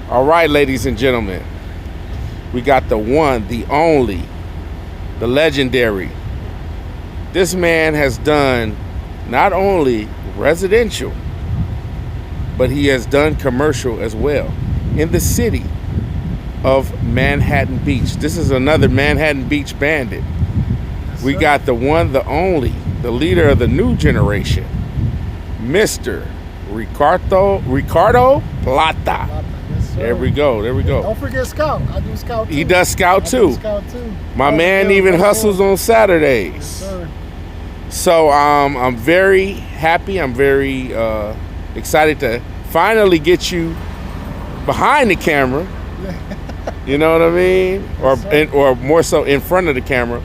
All right, ladies and gentlemen, we got the one, the only, the legendary. This man has done not only residential, but he has done commercial as well in the city of Manhattan Beach. This is another Manhattan Beach bandit. Yes, We sir. got the one, the only, the leader of the new generation, Mr. Ricardo Plata. Yes, sir. There we go. There we go. Don't forget Scout. I do Scout too. He does scout I too. do Scout too. My Oh, man yeah, even that's hustles him. on Yes, Saturdays. sir. So I'm very happy. I'm very excited to finally get you behind the camera. You know what I mean? Yes, Or more so in front of the camera.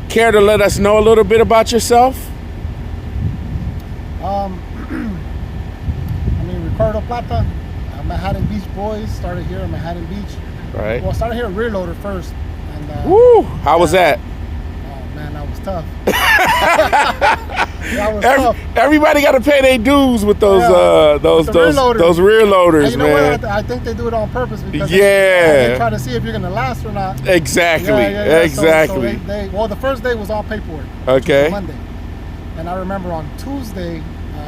Care to let us know a little bit about yourself? I mean, Ricardo Plata, Manhattan Beach boys. Started here in Manhattan Beach. Right. Well, started here at Rear Loader first. And, Woo! How was that? Oh man, that was tough. That was tough. Everybody got to pay their dues with those Yeah, those with the rear loaders. those rear loaders, And you know man. what? I think they do it on purpose because Yeah. they try to see if you're gonna last or not. Exactly. So Exactly. well, the first day was all paperwork. Okay. Which was Monday, and I remember on Tuesday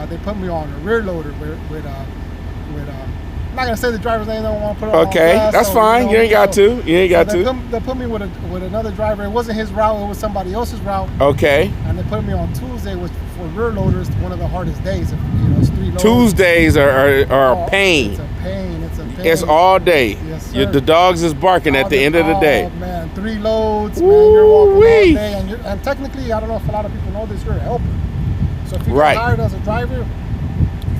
they put me on a rear loader with I'm not gonna say the driver's name. I don't want to put it on Okay, blast, that's so, fine. You ain't got to. You ain't got to. They put me with another driver. It wasn't his route. It was somebody else's route. Okay. And they put me on Tuesday, which for rear loaders, one of the hardest days. It's 3 loads. Tuesdays are Oh, a pain. It's a pain. It's a pain. It's all day. Yes, sir. The dogs is barking at the end of the day. Oh man, 3 loads, man. You're walking all Woo-wee. day, and technically, I don't know if a lot of people know this. You're a helper. So if you Right. get hired as a driver, you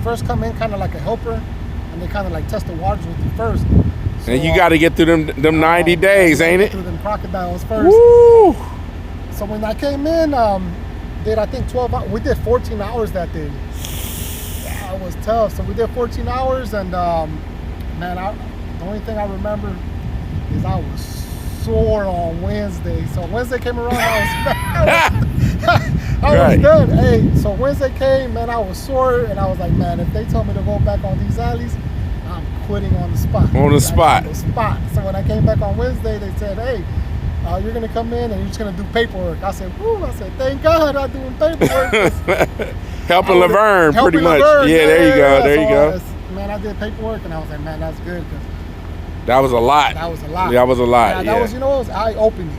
first come in kind of like a helper, and they kind of like test the waters with you first. So, And you got to get through them 90 days, ain't it? Through them crocodiles first. Woo! So when I came in, did I think 12 hours? We did 14 hours that day. Yeah, it was tough. So we did 14 hours, and man, the only thing I remember is I was sore on Wednesday. So Wednesday came around, I was done. Hey, so Wednesday came, man, I was sore, and I was like, man, if they told me to go back on these alleys, I'm quitting on the spot. On the spot. On the spot. So when I came back on Wednesday, they said, hey, you're gonna come in and you're just gonna do paperwork. I said, woo, thank God I'm doing paperwork. Helping Laverne, pretty much. Laverne, Yeah, there you go. There you go. Man, I did paperwork, and I was like, man, that's good. 'Cause That was a lot. that was a lot. That was a lot. That Yeah. was, it was eye-opening.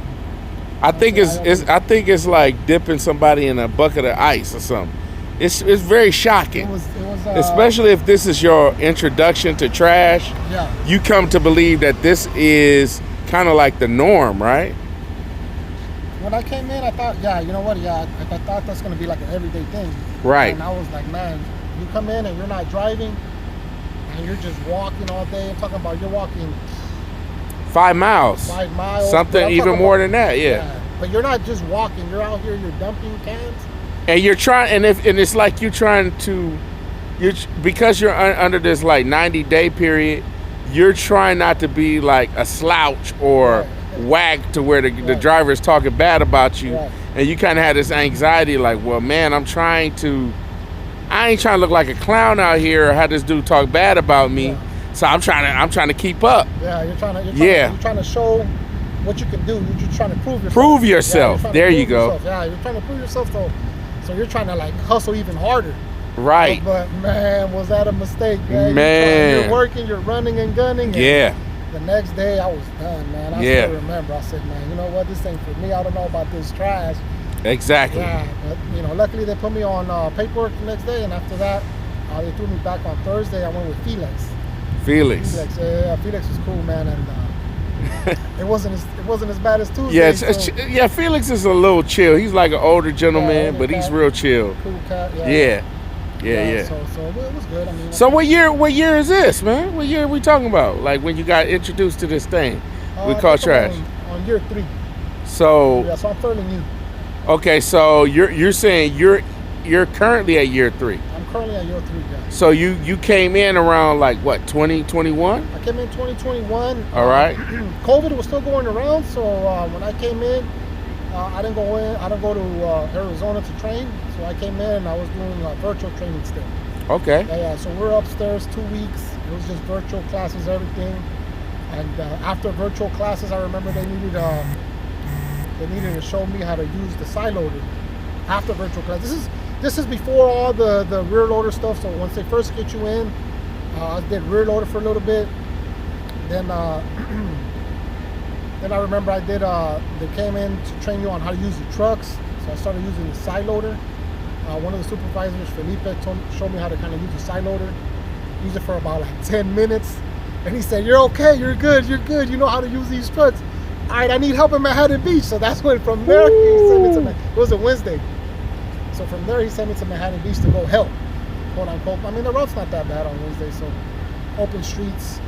I think it's like dipping somebody in a bucket of ice or something. It's very shocking. It was Especially if this is your introduction to trash. yeah. You come to believe that this is kind of like the norm, right? When I came in, I thought, yeah, you know what? Yeah, I thought that's gonna be like an everyday thing. Right. And I was like, man, you come in and you're not driving, and you're just walking all day. I'm talking about you're walking 5 miles. 5 miles. But Something I'm even talking more about- than that, yeah. But you're not just walking. You're out here. You're dumping cans. And you're trying, and it's like you're trying to, because you're under this like 90-day period, you're trying not to be like a slouch or whack to where the driver is talking bad about you, Right. and you kind of have this anxiety like, well, man, I ain't trying to look like a clown out here or have this dude talk bad about me, so I'm trying to keep up. Yeah, you're trying Yeah. to show what you can do. You're just trying to prove yourself. Prove yourself. Yeah, There you go. Yeah, you're trying to prove yourself. So you're trying to like hustle even harder. Right. But man, was that a mistake, man? Man. You're working, you're running and gunning. And Yeah. The next day I was done, man. I still remember. I said, man, you know what? This ain't for me. I don't know about this trash. Exactly. Yeah, but luckily they put me on paperwork the next day, and after that, they threw me back on Thursday. I went with Felix. Felix. Yeah, Felix was cool, man, and it wasn't as bad as Tuesday. Yeah, Felix is a little chill. He's like an older gentleman, older but he's cat. real chill. Cool cat. Yeah. So it was good. I mean. So what year is this, man? What year are we talking about? Like when you got introduced to this thing we I call think I'm trash. on year 3. So Yeah, so I'm fairly new. okay, so you're saying you're currently at year 3. I'm currently at year 3, yeah. So you came in around like what, 2021? I came in 2021. All right. COVID was still going around, so when I came in, I didn't go in. I didn't go to Arizona to train, so I came in and I was doing virtual training still. Okay. Yeah. So we're upstairs 2 weeks. It was just virtual classes, everything. And after virtual classes, I remember they needed to show me how to use the side loader. After virtual class, this is before all the rear loader stuff. So once they first get you in, I did rear loader for a little bit. Then then I remember they came in to train you on how to use the trucks. So I started using the side loader. One of the supervisors, Felipe, showed me how to kind of use the side loader. Use it for about like 10 minutes. And he said, "You're okay, you're good. You know how to use these trucks. All right, I need help in Manhattan Beach." So that's when from there he sent me to it was a Wednesday. So from there he sent me to Manhattan Beach to go help, quote unquote. I mean, the road's not that bad on Wednesday, so open streets.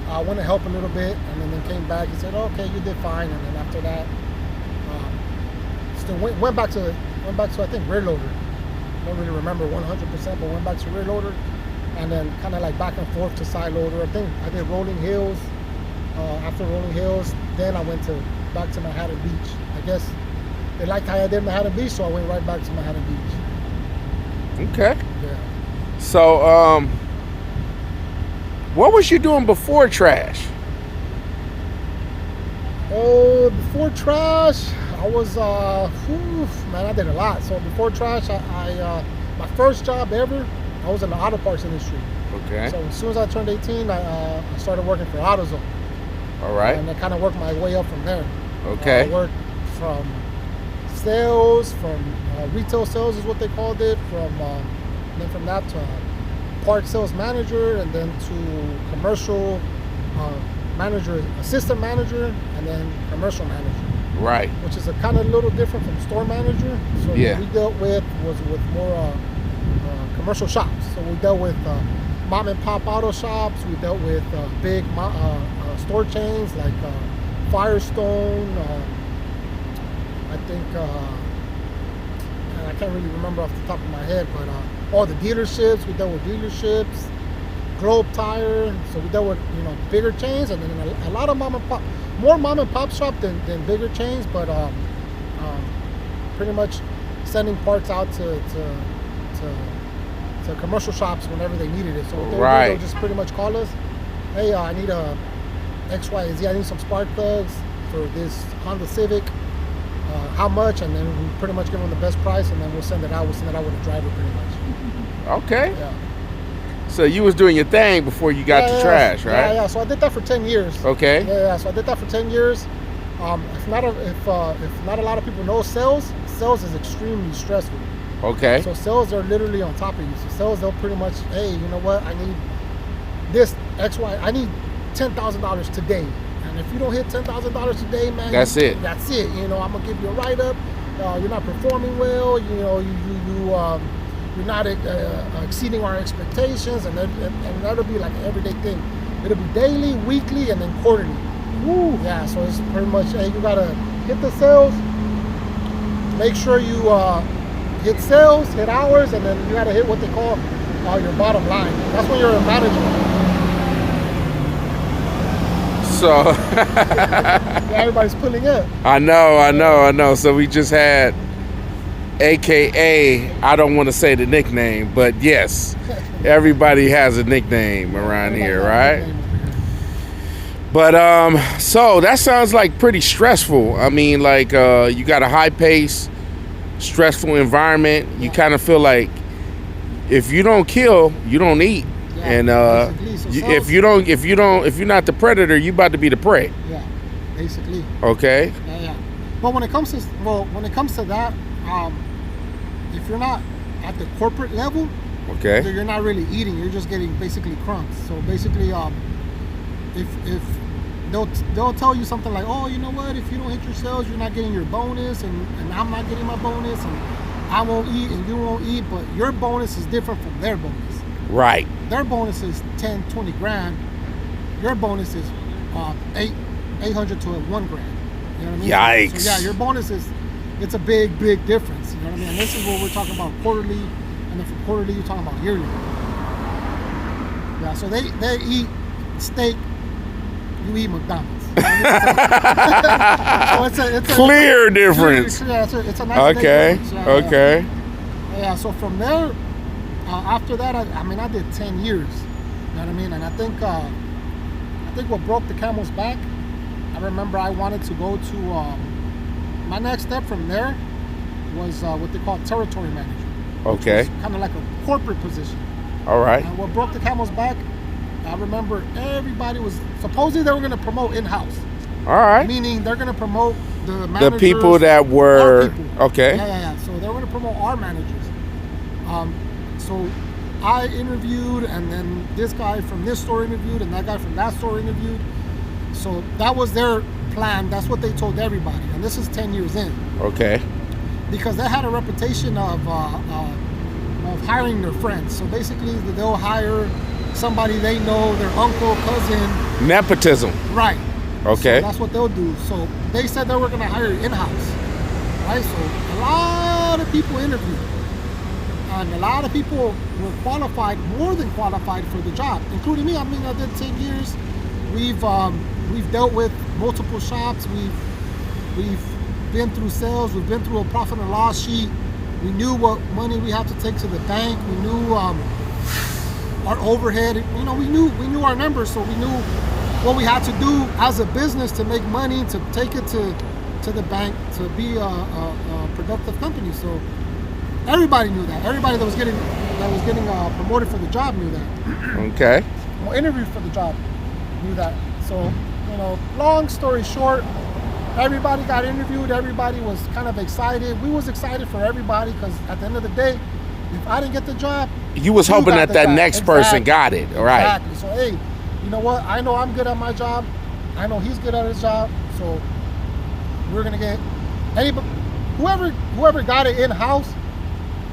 I went to help a little bit, and then came back. He said, "Okay, you did fine." And then after that, still went back to I think rear loader. Don't really remember 100%, but went back to rear loader, and then kind of like back and forth to side loader. I think I did rolling hills. After rolling hills, then I went back to Manhattan Beach. I guess they liked how I did Manhattan Beach, so I went right back to Manhattan Beach. Okay. Yeah. So, what was you doing before trash? Oh, before trash, I was man, I did a lot. So before trash, I my first job ever, I was in the auto parts industry. Okay. So as soon as I turned 18, I started working for AutoZone. All right. And I kind of worked my way up from there. Okay. I worked from sales, from retail sales is what they called it, then from that to part sales manager, and then to commercial manager, assistant manager, and then commercial manager. Right. Which is a kind of little different from store manager. So Yeah. what we dealt with was with more commercial shops. So we dealt with mom and pop auto shops. We dealt with big store chains like Firestone. I think and I can't really remember off the top of my head, but all the dealerships. We dealt with dealerships. Globe Tire. So we dealt with bigger chains, and then a lot of more mom and pop shop than bigger chains, but pretty much sending parts out to commercial shops whenever they needed it. So what they'll just pretty much call us, "Hey, I need a X, Y, and Z. I need some spark plugs for this Honda Civic. How much?" And then we pretty much give them the best price, and then we'll send it out. We'll send it out with a driver, pretty much. Okay. Yeah. So you was doing your thing before you got to trash, right? Yeah. So I did that for 10 years. Okay. Yeah. So I did that for 10 years. If not a lot of people know sales is extremely stressful. Okay. So sales are literally on top of you. So sales, they'll pretty much, "Hey, you know what? I need this X, Y. I need $10,000 today. And if you don't hit $10,000 today, man, that's it. That's it. I'm gonna give you a write up. You're not performing well. You're not exceeding our expectations, and that'll be like an everyday thing. It'll be daily, weekly, and then quarterly. Woo. Yeah, so it's pretty much, hey, you gotta hit the sales. Make sure you hit sales, hit hours, and then you gotta hit what they call your bottom line. That's when you're a manager. So yeah, everybody's pulling in. I know. So we just had, AKA, I don't want to say the nickname, but yes, everybody has a nickname around here, right? But so that sounds like pretty stressful. I mean, like you got a high pace, stressful environment. You kind of feel like if you don't kill, you don't eat. Yeah, And so if you're not the predator, you about to be the prey. Yeah, basically. Okay. Yeah. But when it comes to that, if you're not at the corporate level, Okay. you're not really eating. You're just getting basically crumbs. So basically, if they'll tell you something like, "Oh, you know what? If you don't hit your sales, you're not getting your bonus, and I'm not getting my bonus, and I won't eat, and you won't eat." But your bonus is different from their bonus. Right. Their bonus is 10, 20 grand. Your bonus is 800 to 1 grand. You know what I mean? Yikes. So yeah, your bonus it's a big difference. You know what I mean? And this is what we're talking about quarterly, and then from quarterly you're talking about yearly. Yeah, so they eat steak, you eat McDonald's. It's a Clear difference. Yeah, it's a nice Okay. difference. Okay. Yeah. So from there, after that, I did 10 years. You know what I mean? And I think what broke the camel's back, I remember I wanted to go to, my next step from there was what they call territory manager. Okay. Kind of like a corporate position. All right. And what broke the camel's back, I remember everybody was, supposedly they were going to promote in-house. All right. Meaning they're going to promote the managers. The people that our were people. okay. Yeah. So they were going to promote our managers. So I interviewed, and then this guy from this store interviewed, and that guy from that store interviewed. So that was their plan. That's what they told everybody. And this is 10 years in. Okay. Because they had a reputation of hiring their friends. So basically, they'll hire somebody they know, their uncle, cousin. Nepotism. Right. Okay. So that's what they'll do. So they said they were going to hire in-house. Right? So a lot of people interviewed. And a lot of people were qualified, more than qualified for the job, including me. I mean, I did 10 years. We've dealt with multiple shops. We've been through sales. We've been through a profit and loss sheet. We knew what money we had to take to the bank. We knew our overhead. You know, we knew our numbers, so we knew what we had to do as a business to make money, to take it to the bank, to be a productive company. So everybody knew that. Everybody that was getting promoted for the job knew that. Okay. Well, interviewed for the job knew that. So, you know, long story short, everybody got interviewed. Everybody was kind of excited. We was excited for everybody because at the end of the day, if I didn't get the job, You was hoping that got the next job. person got it. All right. Exactly. So, hey, you know what? I know I'm good at my job. I know he's good at his job. So we're gonna get anybody, whoever got it in house.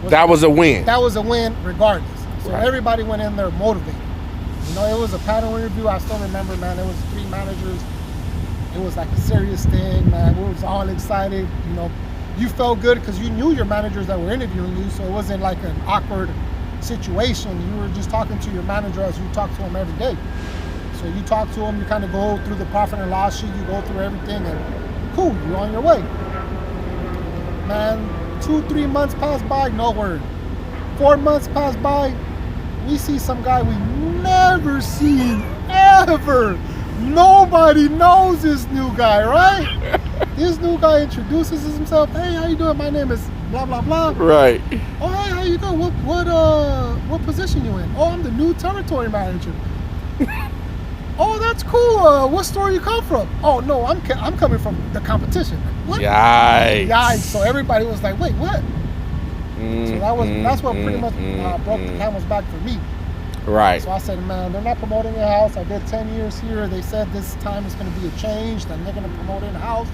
That was a win. That was a win, regardless. So Right. everybody went in there motivated. You know, it was a panel interview. I still remember, man. It was 3 managers. It was like a serious thing, man. We was all excited. You know, you felt good because you knew your managers that were interviewing you, so it wasn't like an awkward situation. You were just talking to your manager as you talk to him every day. So you talk to him, you kind of go through the profit and loss sheet, you go through everything, and cool, you're on your way. Man, 2-3 months pass by, no word. 4 months pass by, we see some guy we never seen ever. Nobody knows this new guy, right? This new guy introduces himself. Hey, how you doing? My name is blah blah blah. Right. Oh, hey, how you doing? What position you in? Oh, I'm the new territory manager. Oh, that's cool. What store you come from? Oh no, I'm coming from the competition. What? Yikes. Yikes! So everybody was like, wait, what? So that's what pretty much broke the camel's back for me. Right. So I said, man, they're not promoting in-house. I did 10 years here. They said this time is going to be a change, and they're going to promote in-house.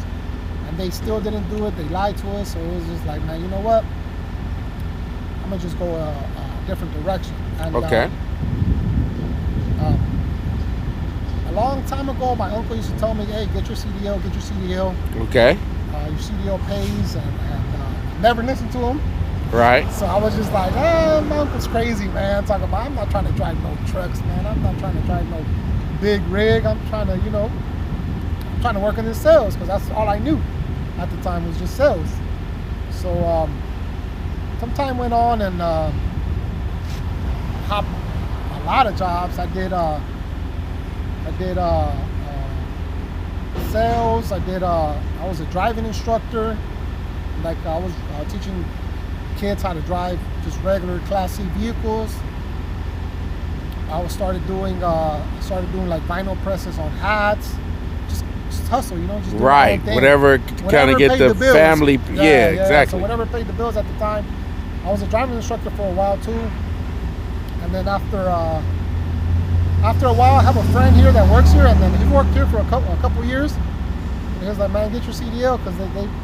And they still didn't do it. They lied to us. So it was just like, man, you know what? I'm going to just go a different direction. And, Okay. a long time ago, my uncle used to tell me, hey, get your CDL, get your CDL. Okay. Your CDL pays, and never listened to him. Right. So I was just like, my uncle's crazy, man. Talking about, I'm not trying to drive no trucks, man. I'm not trying to drive no big rig. I'm trying to, I'm trying to work in the sales because that's all I knew at the time was just sales. So some time went on and hopped a lot of jobs. I did sales. I was a driving instructor. Like I was teaching kids how to drive just regular Class C vehicles. I started doing like vinyl presses on hats, just hustle, just do Right. Whatever kind of get the bills. family. Yeah, exactly. So whatever paid the bills at the time. I was a driving instructor for a while too, and then after a while, I have a friend here that works here, and then he worked here for a couple years. And he was like, man, get your CDL because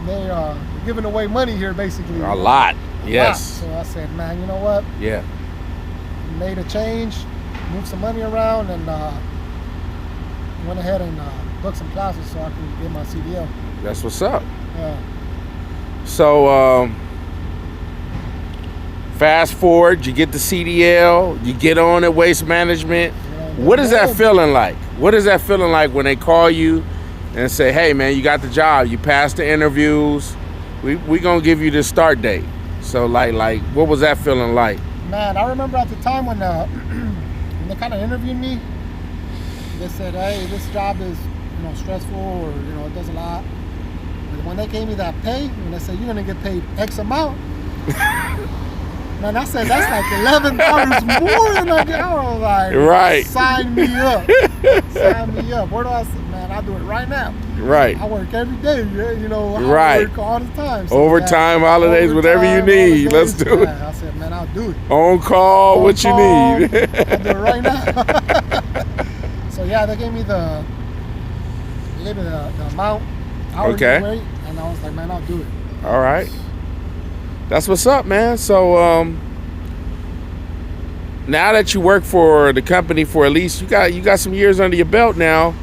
they're giving away money here basically. A lot. Yes. So I said, man, you know what? Yeah. Made a change, moved some money around, and went ahead and booked some classes so I can get my CDL. That's what's up. Yeah. So, fast forward, you get the CDL, you get on at Waste Management. Yeah, What is that good. feeling like? What is that feeling like when they call you and say, hey man, you got the job, you passed the interviews, we gonna give you this start date. So like what was that feeling like? Man, I remember at the time when when they kind of interviewed me, they said, hey, this job is stressful, or it does a lot. But when they gave me that pay, when they said you're gonna get paid X amount, man, I said that's like $11 more than I get. I was like, right, sign me up, sign me up. Where do I say, man? I do it right now. Right. I work every day. I right. work all the time. So overtime, holidays, whatever you need. Let's do it. I said, man, I'll do it. On call, what you need. I'll do it right now. So yeah, they gave me the amount, hourly rate, and I was like, man, I'll do it. All right. That's what's up, man. So now that you work for the company for at least you got some years under your belt now,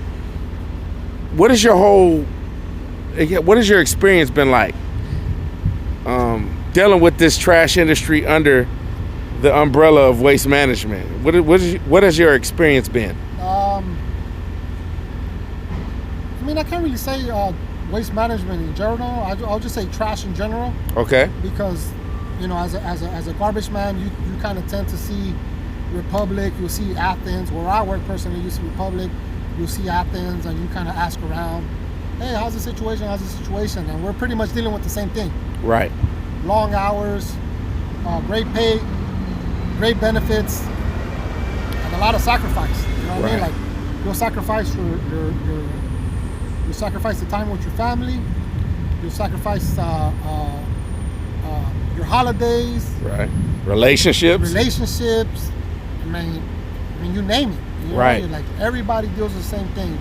what is your experience been like dealing with this trash industry under the umbrella of waste management? What has your experience been? I mean, I can't really say waste management in general. I'll just say trash in general. Okay. Because as a garbage man, you kind of tend to see Republic. You'll see Athens. Where I work personally, you see Republic. You'll see Athens, and you kind of ask around, hey, how's the situation? And we're pretty much dealing with the same thing. Right. Long hours, great pay, great benefits, and a lot of sacrifice. You know what I mean? Like, you'll sacrifice you sacrifice the time with your family. You'll sacrifice your holidays. Right. Relationships. I mean, you name it. Right. Like, everybody deals with the same thing.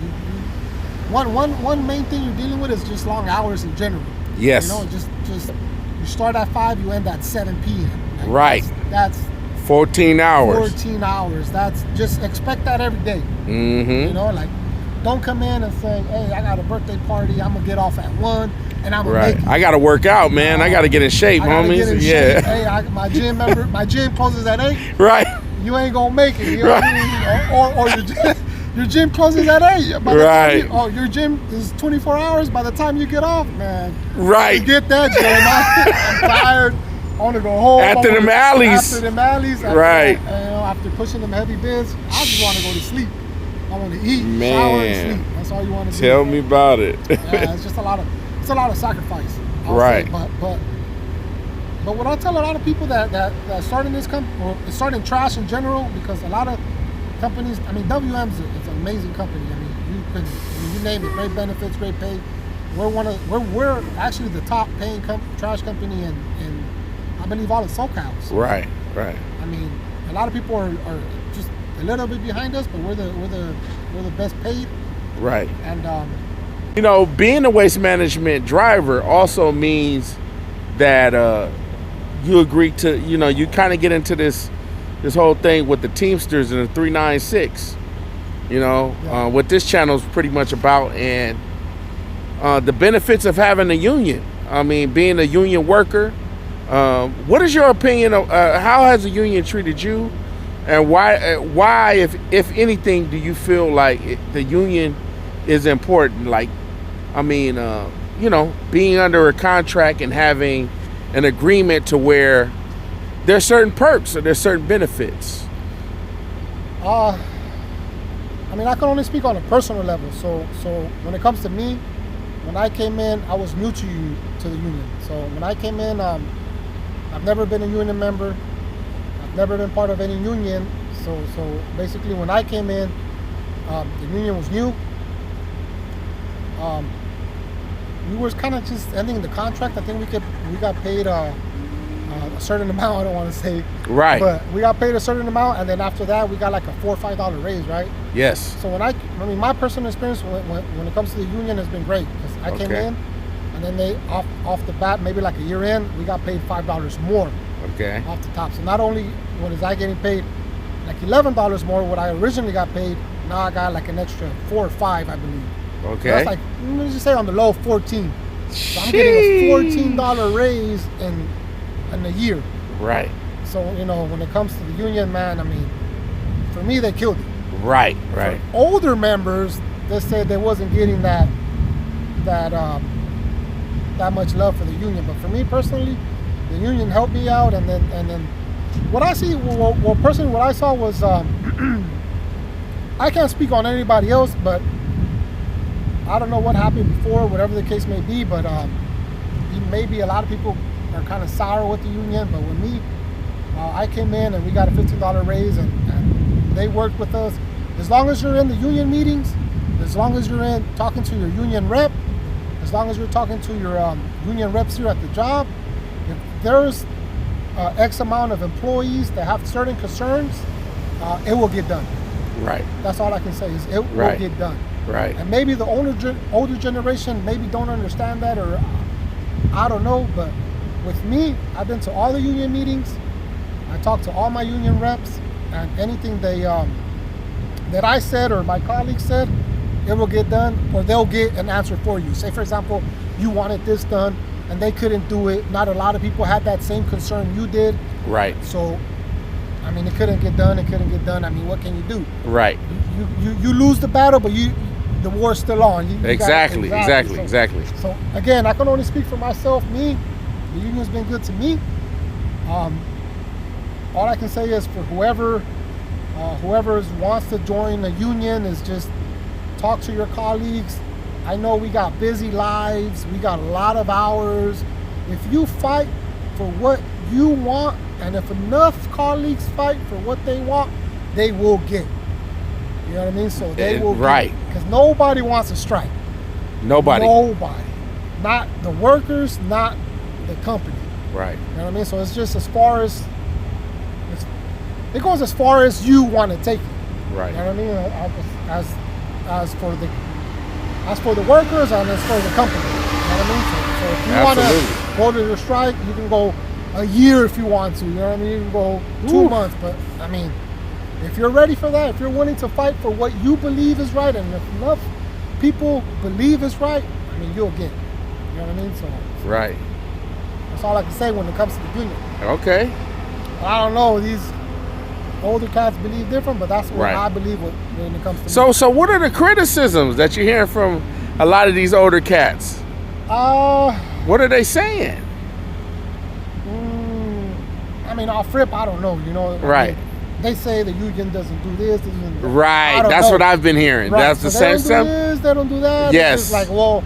One main thing you're dealing with is just long hours in general. Yes. Just you start at 5, you end at 7 p.m. Like, right. That's 14 hours. 14 hours. That's just expect that every day. Mm-hmm. Like, don't come in and say, hey, I got a birthday party, I'm gonna get off at 1 and I'm gonna make it. I gotta work out, man. I gotta get in shape, homies. Shape. Hey, my gym closes at 8. Right. You ain't gonna make it. You know what I mean? Or your gym closes at 8. By the time your gym is 24 hours. By the time you get off, man. Right. You get that gym. I'm tired. I want to go home. After them alleys. Right. After pushing them heavy bids, I just want to go to sleep. I want to eat, shower, and sleep. That's all you want to do. Tell me about it. Yeah, it's just a lot of sacrifice. Right. But what I tell a lot of people that start in this company, or start in trash in general, because a lot of companies, I mean, WM is an amazing company. I mean, you name it, great benefits, great pay. We're actually the top paying trash company in I believe all of SoCal. So, right. I mean, a lot of people are just a little bit behind us, but we're the best paid. Right. And being a waste management driver also means that you agree to, you kind of get into this whole thing with the Teamsters and the 396. What this channel is pretty much about, and the benefits of having a union. I mean, being a union worker. What is your opinion of how has the union treated you, and why, if anything, do you feel like the union is important? Like, I mean, being under a contract and having an agreement to where there's certain perks or there's certain benefits. I mean, I can only speak on a personal level. So when it comes to me, when I came in, I was new to the union. So when I came in, I've never been a union member. I've never been part of any union. So basically, when I came in, the union was new. We were kind of just ending the contract. I think we got paid a certain amount. I don't want to say right, but we got paid a certain amount, and then after that, we got like a $4 or $5 raise, right? Yes. So I mean, my personal experience when it comes to the union has been great, because I came in, and then they off the bat, maybe like a year in, we got paid $5 more. Okay. Off the top. So not only was I getting paid like $11 more what I originally got paid, now I got like an extra 4 or 5, I believe. Okay. So that's like, let me just say on the low, 14. So I'm getting a $14 raise in a year. Right. So, when it comes to the union, man, I mean, for me, they killed it. Right. For older members, they said they wasn't getting that that much love for the union. But for me personally, the union helped me out, and then what I see, well personally, what I saw was I can't speak on anybody else, but I don't know what happened before, whatever the case may be, but maybe a lot of people are kind of sour with the union. But with me, I came in and we got a $15 raise, and they worked with us. As long as you're in the union meetings, as long as you're in talking to your union rep, as long as you're talking to your union reps here at the job, if there's X amount of employees that have certain concerns, it will get done. Right. That's all I can say is it will get done. Right. And maybe the older generation maybe don't understand that, or I don't know, but with me, I've been to all the union meetings. I talked to all my union reps, and anything they that I said or my colleagues said, it will get done, or they'll get an answer for you. Say, for example, you wanted this done and they couldn't do it. Not a lot of people had that same concern you did. Right. So, I mean, it couldn't get done. I mean, what can you do? Right. You lose the battle, but the war's still on. Exactly. So again, I can only speak for myself. Me, the union's been good to me. All I can say is for whoever wants to join the union is just talk to your colleagues. I know we got busy lives. We got a lot of hours. If you fight for what you want, and if enough colleagues fight for what they want, they will get. You know what I mean? So they will right. Because nobody wants to strike. Nobody. Not the workers, not the company. Right. You know what I mean? So it's just it goes as far as you want to take it. Right. You know what I mean? As for the workers and as for the company. You know what I mean? So if you want to go to the strike, you can go a year if you want to. You know what I mean? You can go 2 months. But I mean, if you're ready for that, if you're willing to fight for what you believe is right, and if enough people believe is right, I mean, you'll get it. You know what I mean? So right. That's all I can say when it comes to the union. Okay. I don't know, these older cats believe different, but that's what I believe when it comes to me. So what are the criticisms that you're hearing from a lot of these older cats? What are they saying? I mean, off rip, I don't know, you know. Right. I mean, they say the union doesn't do this. Right. That's what I've been hearing. Right. That's the same stuff. They don't do that. Yes. It's like, well,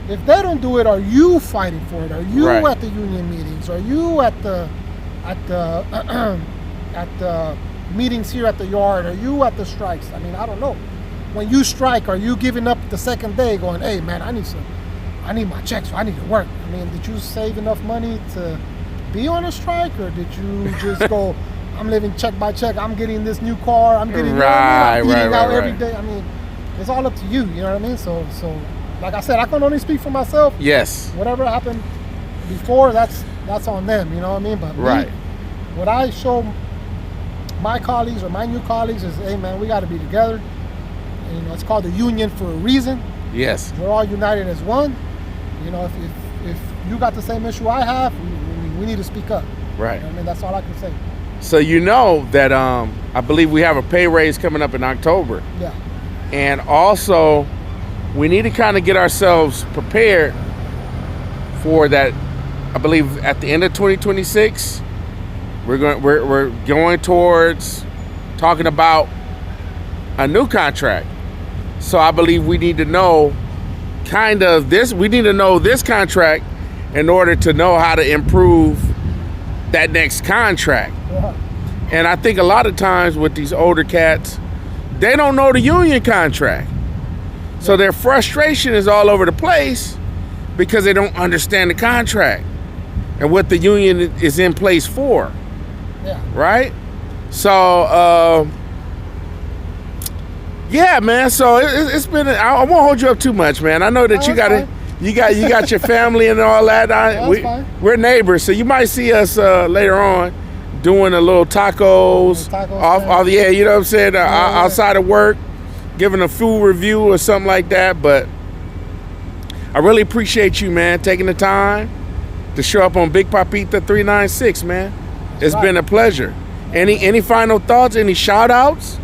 if they don't do it, are you fighting for it? Are you at the union meetings? Are you at the meetings here at the yard? Are you at the strikes? I mean, I don't know. When you strike, are you giving up the second day going, hey man, I need my checks, so I need to work? I mean, did you save enough money to be on a strike, or did you just go, I'm living check by check, I'm getting this new car, I'm getting I'm eating out every day? I mean, it's all up to you, you know what I mean? So like I said, I can only speak for myself. Yes. Whatever happened before, that's on them, you know what I mean? But me, what I show my colleagues or my new colleagues is, hey man, we got to be together. And, you know, it's called the union for a reason. Yes. We're all united as one. You know, if you got the same issue I have, we need to speak up. Right. You know what I mean, that's all I can say. So you know that I believe we have a pay raise coming up in October. Yeah. And also, we need to kind of get ourselves prepared for that. I believe at the end of 2026, we're going towards talking about a new contract. So I believe we need to know kind of this. We need to know this contract in order to know how to improve that next contract. Yeah. And I think a lot of times with these older cats, they don't know the union contract. So their frustration is all over the place because they don't understand the contract and what the union is in place for. Yeah. Right? So, yeah, man. So it's been. I won't hold you up too much, man. I know that you got your family and all that. We're neighbors, so you might see us later on doing a little tacos off. Yeah, you know what I'm saying. Outside of work, giving a food review or something like that. But I really appreciate you, man, taking the time to show up on Big Papita 396, man. It's been a pleasure. Any final thoughts? Any shout outs?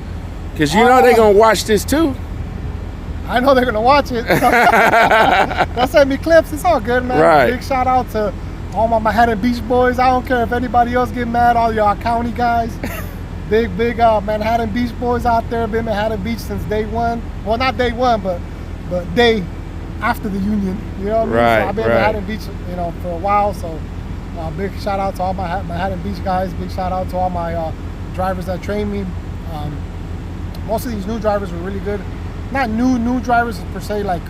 Because you know they're going to watch this too. I know they're gonna watch it. They'll send me clips. It's all good, man. Right. Big shout out to all my Manhattan Beach boys. I don't care if anybody else get mad. All y'all county guys, big Manhattan Beach boys out there. Been Manhattan Beach since day one. Well, not day one, but day after the union. You know what I mean? Right. So I've been Manhattan Beach, for a while. So big shout out to all my Manhattan Beach guys. Big shout out to all my drivers that train me. Most of these new drivers were really good. Not new drivers per se, like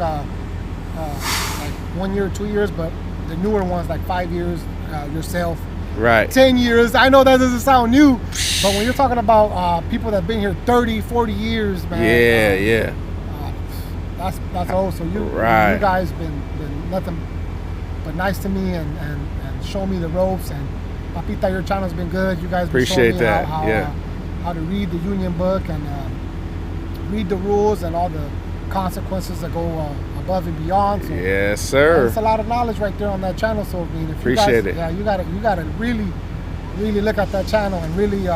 1 year or 2 years, but the newer ones like 5 years, yourself, Right. 10 years. I know that doesn't sound new, but when you're talking about people that've been here 30, 40 years, man. Yeah. That's old. So you guys been nothing but nice to me and show me the ropes. And Papita, your channel's been good. You guys been Appreciate showing me that. how to read the union book and read the rules and all the consequences that go above and beyond. So Yes, sir. it's a lot of knowledge right there on that channel. So I mean, if Appreciate you guys, it. you gotta really look at that channel and really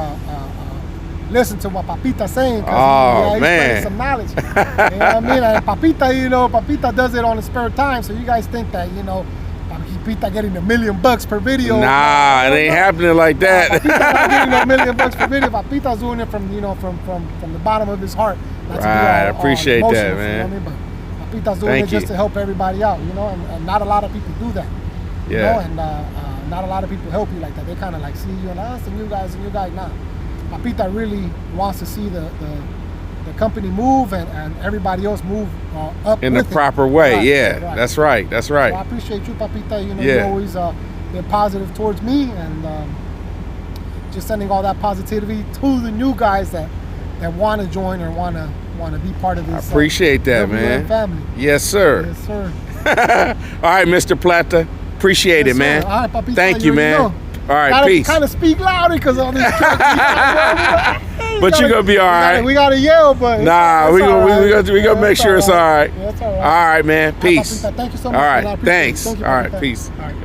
listen to what Papita's saying. He's spreading some knowledge. You know what I mean? And Papita does it on his spare time. So you guys think that Papita getting $1 million per video? Nah, it ain't happening like that. Papita's not getting $1 million per video. Papita's doing it from from the bottom of his heart. Not to be Right, all I appreciate that, emotional, man. You know what I mean? But Papita's doing it just to help everybody out, and not a lot of people do that. Yeah. And not a lot of people help you like that. They kind of like see you and that's the new guys. Nah. Papita really wants to see the company move and everybody else move up In the with it. proper way. Right, yeah. right. That's right. That's right. So I appreciate you, Papita. You Yeah. always been positive towards me and just sending all that positivity to the new guys that want to join or want to be part of this. I appreciate that, WM man. family. Yes, sir. Yes, sir. All right, Mr. Plata. Appreciate Yes, it, man. sir. All right, Papita, Thank you, man. already know. All right, Gotta peace. kind of speak louder because all this. But you're gonna be all right. We gotta yell, but Nah, we gonna make sure it's all right. Yeah, it's all right. All right, man. Peace. Papita, thank you so much. All man. I right, appreciate it. thanks. Thank you, All right, Papita. peace. All right.